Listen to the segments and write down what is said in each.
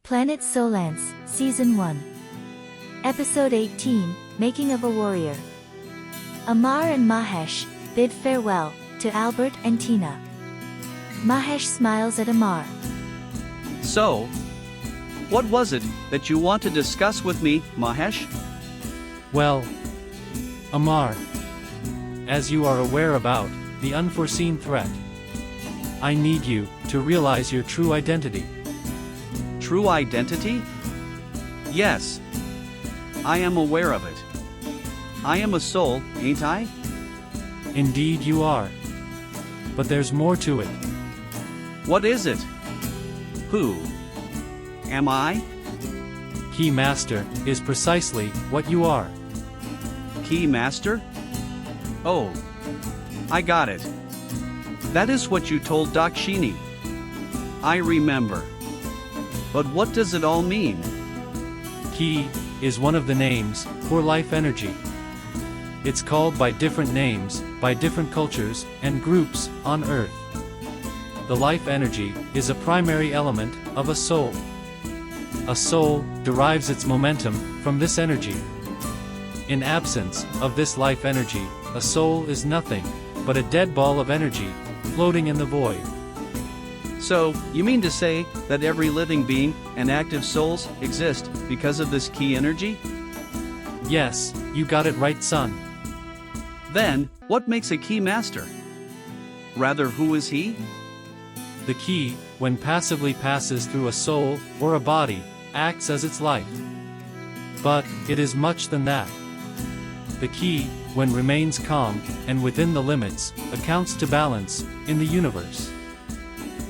Planet Soulance, Season 1. Episode 18, Making of a Warrior. Amar and Mahesh bid farewell to Albert and Tina. Mahesh smiles at Amar. So, what was it that you want to discuss with me, Mahesh? Well, Amar, as you are aware about the unforeseen threat, I need you to realize your true identity. True identity? Yes. I am aware of it. I am a soul, ain't I? Indeed you are. But there's more to it. What is it? Who am I? Key Master is precisely what you are. Key Master? Oh, I got it. That is what you told Dakshini. I remember. But what does it all mean? Key is one of the names for life energy. It's called by different names, by different cultures and groups on Earth. The life energy is a primary element of a soul. A soul derives its momentum from this energy. In absence of this life energy, a soul is nothing but a dead ball of energy floating in the void. So, you mean to say that every living being and active souls exist because of this key energy? Yes, you got it right, son. Then, what makes a key master? Rather, who is he? The key, when passively passes through a soul or a body, acts as its life. But it is much than that. The key, when remains calm and within the limits, accounts to balance in the universe.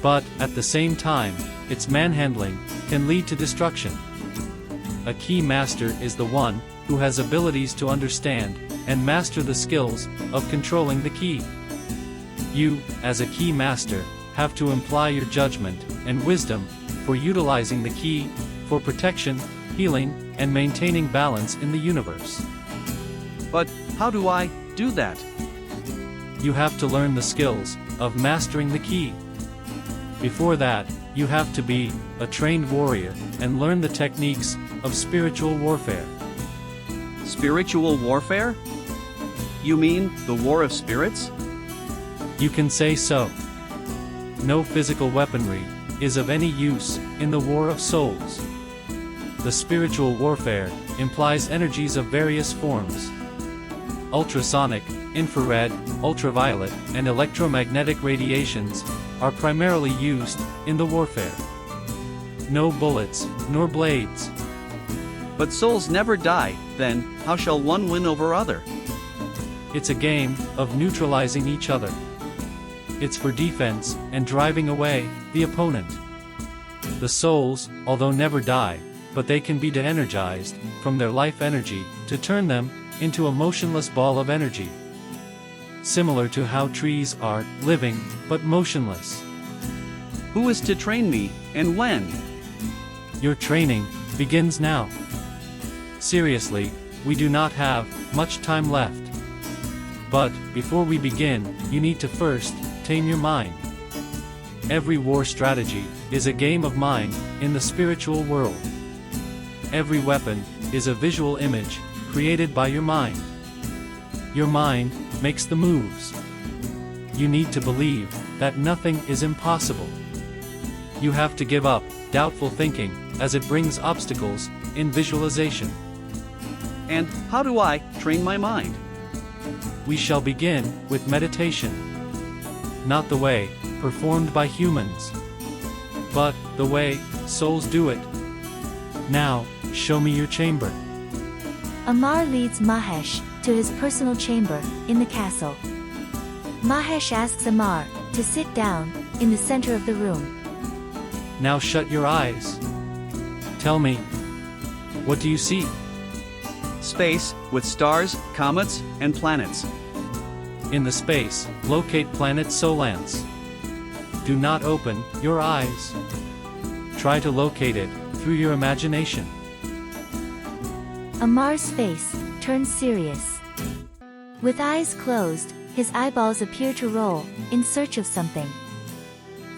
But, at the same time, its manhandling can lead to destruction. A key master is the one who has abilities to understand and master the skills of controlling the key. You, as a key master, have to imply your judgment and wisdom for utilizing the key for protection, healing, and maintaining balance in the universe. But, how do I do that? You have to learn the skills of mastering the key. Before that, you have to be a trained warrior and learn the techniques of spiritual warfare. Spiritual warfare? You mean the war of spirits? You can say so. No physical weaponry is of any use in the war of souls. The spiritual warfare implies energies of various forms. Ultrasonic, infrared, ultraviolet, and electromagnetic radiations are primarily used in the warfare. No bullets, nor blades. But souls never die, then how shall one win over other? It's a game of neutralizing each other. It's for defense and driving away the opponent. The souls, although never die, but they can be de-energized from their life energy to turn them into a motionless ball of energy. Similar to how trees are living, but motionless. Who is to train me, and when? Your training begins now. Seriously, we do not have much time left. But, before we begin, you need to first tame your mind. Every war strategy is a game of mind in the spiritual world. Every weapon is a visual image created by your mind. Your mind makes the moves. You need to believe that nothing is impossible. You have to give up doubtful thinking, as it brings obstacles in visualization. And how do I train my mind? We shall begin with meditation. Not the way performed by humans, but the way souls do it. Now, show me your chamber. Amar leads Mahesh to his personal chamber in the castle. Mahesh asks Amar to sit down in the center of the room. Now shut your eyes. Tell me, what do you see? Space, with stars, comets, and planets. In the space, locate planet Soulance. Do not open your eyes. Try to locate it through your imagination. Amar's face turns serious. With eyes closed, his eyeballs appear to roll in search of something.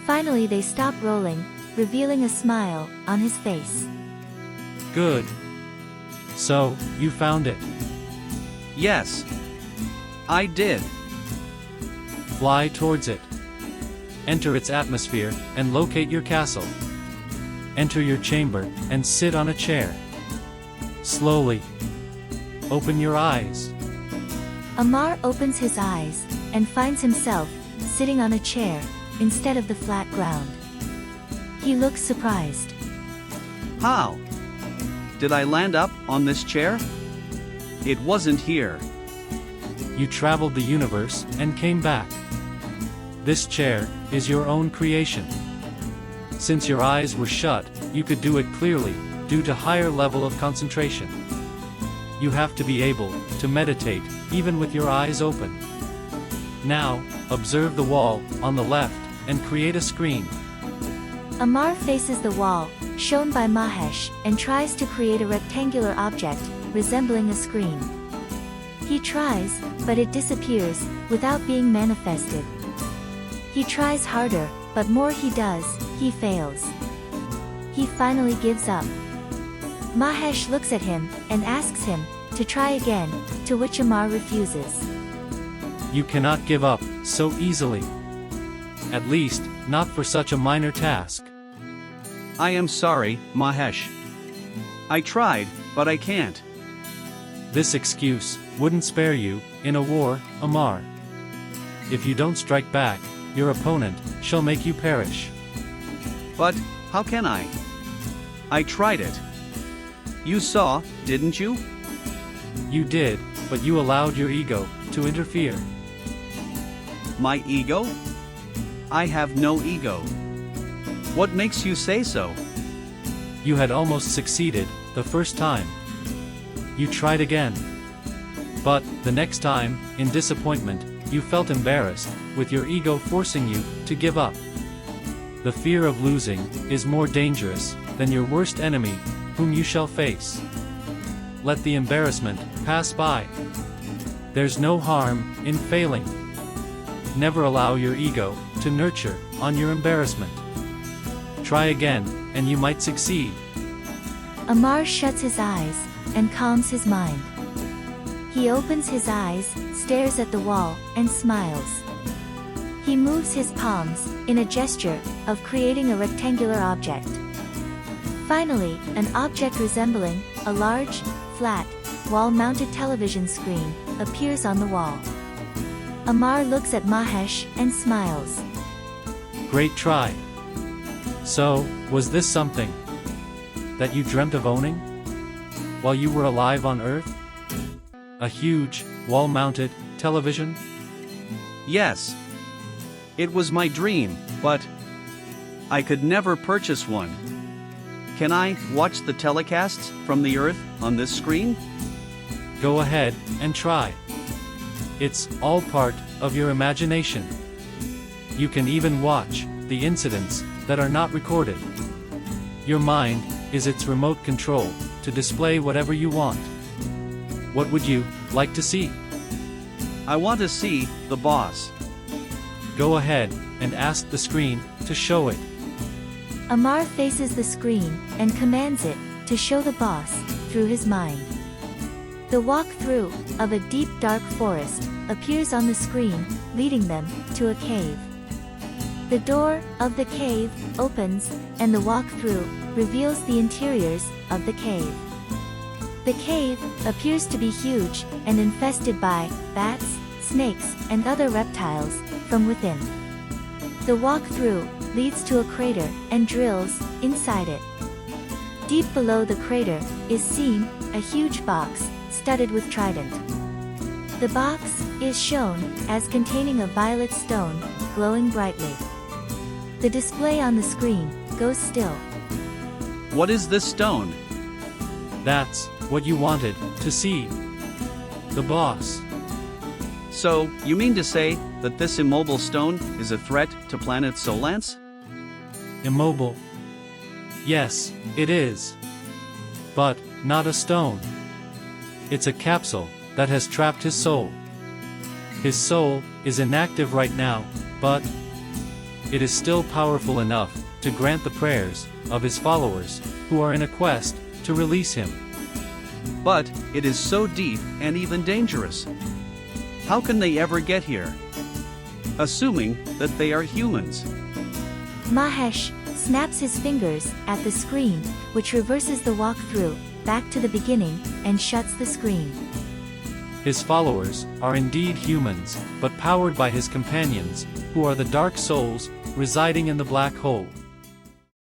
Finally they stop rolling, revealing a smile on his face. Good. So, you found it. Yes. I did. Fly towards it. Enter its atmosphere, and locate your castle. Enter your chamber, and sit on a chair. Slowly. Open your eyes. Amar opens his eyes, and finds himself sitting on a chair, instead of the flat ground. He looks surprised. How? Did I land up on this chair? It wasn't here. You traveled the universe, and came back. This chair is your own creation. Since your eyes were shut, you could do it clearly, due to higher level of concentration. You have to be able to meditate, even with your eyes open. Now, observe the wall on the left, and create a screen. Amar faces the wall, shown by Mahesh, and tries to create a rectangular object, resembling a screen. He tries, but it disappears, without being manifested. He tries harder, but more he does, he fails. He finally gives up. Mahesh looks at him, and asks him to try again, to which Amar refuses. You cannot give up so easily. At least, not for such a minor task. I am sorry, Mahesh. I tried, but I can't. This excuse wouldn't spare you in a war, Amar. If you don't strike back, your opponent shall make you perish. But how can I? I tried it. You saw, didn't you? You did, but you allowed your ego to interfere. My ego? I have no ego. What makes you say so? You had almost succeeded the first time. You tried again. But, the next time, in disappointment, you felt embarrassed, with your ego forcing you to give up. The fear of losing is more dangerous than your worst enemy, whom you shall face. Let the embarrassment pass by. There's no harm in failing. Never allow your ego to nurture on your embarrassment. Try again, and you might succeed. Amar shuts his eyes, and calms his mind. He opens his eyes, stares at the wall, and smiles. He moves his palms, in a gesture of creating a rectangular object. Finally, an object resembling a large, flat, wall-mounted television screen appears on the wall. Amar looks at Mahesh and smiles. Great try. So, was this something that you dreamt of owning while you were alive on Earth? A huge, wall-mounted television? Yes. It was my dream, but I could never purchase one. Can I watch the telecasts from the Earth on this screen? Go ahead and try. It's all part of your imagination. You can even watch the incidents that are not recorded. Your mind is its remote control to display whatever you want. What would you like to see? I want to see the boss. Go ahead and ask the screen to show it. Amar faces the screen and commands it to show the boss through his mind. The walkthrough of a deep dark forest appears on the screen, leading them to a cave. The door of the cave opens, and the walkthrough reveals the interiors of the cave. The cave appears to be huge and infested by bats, snakes, and other reptiles from within. The walkthrough leads to a crater and drills inside it. Deep below the crater is seen a huge box studded with trident. The box is shown as containing a violet stone glowing brightly. The display on the screen goes still. What is this stone? That's what you wanted to see. The boss. So, you mean to say that this immobile stone is a threat to planet Soulance? Immobile. Yes, it is. But, not a stone. It's a capsule that has trapped his soul. His soul is inactive right now, but it is still powerful enough to grant the prayers of his followers, who are in a quest to release him. But it is so deep and even dangerous. How can they ever get here? Assuming that they are humans. Mahesh snaps his fingers at the screen, which reverses the walkthrough back to the beginning and shuts the screen. His followers are indeed humans, but powered by his companions, who are the dark souls residing in the black hole.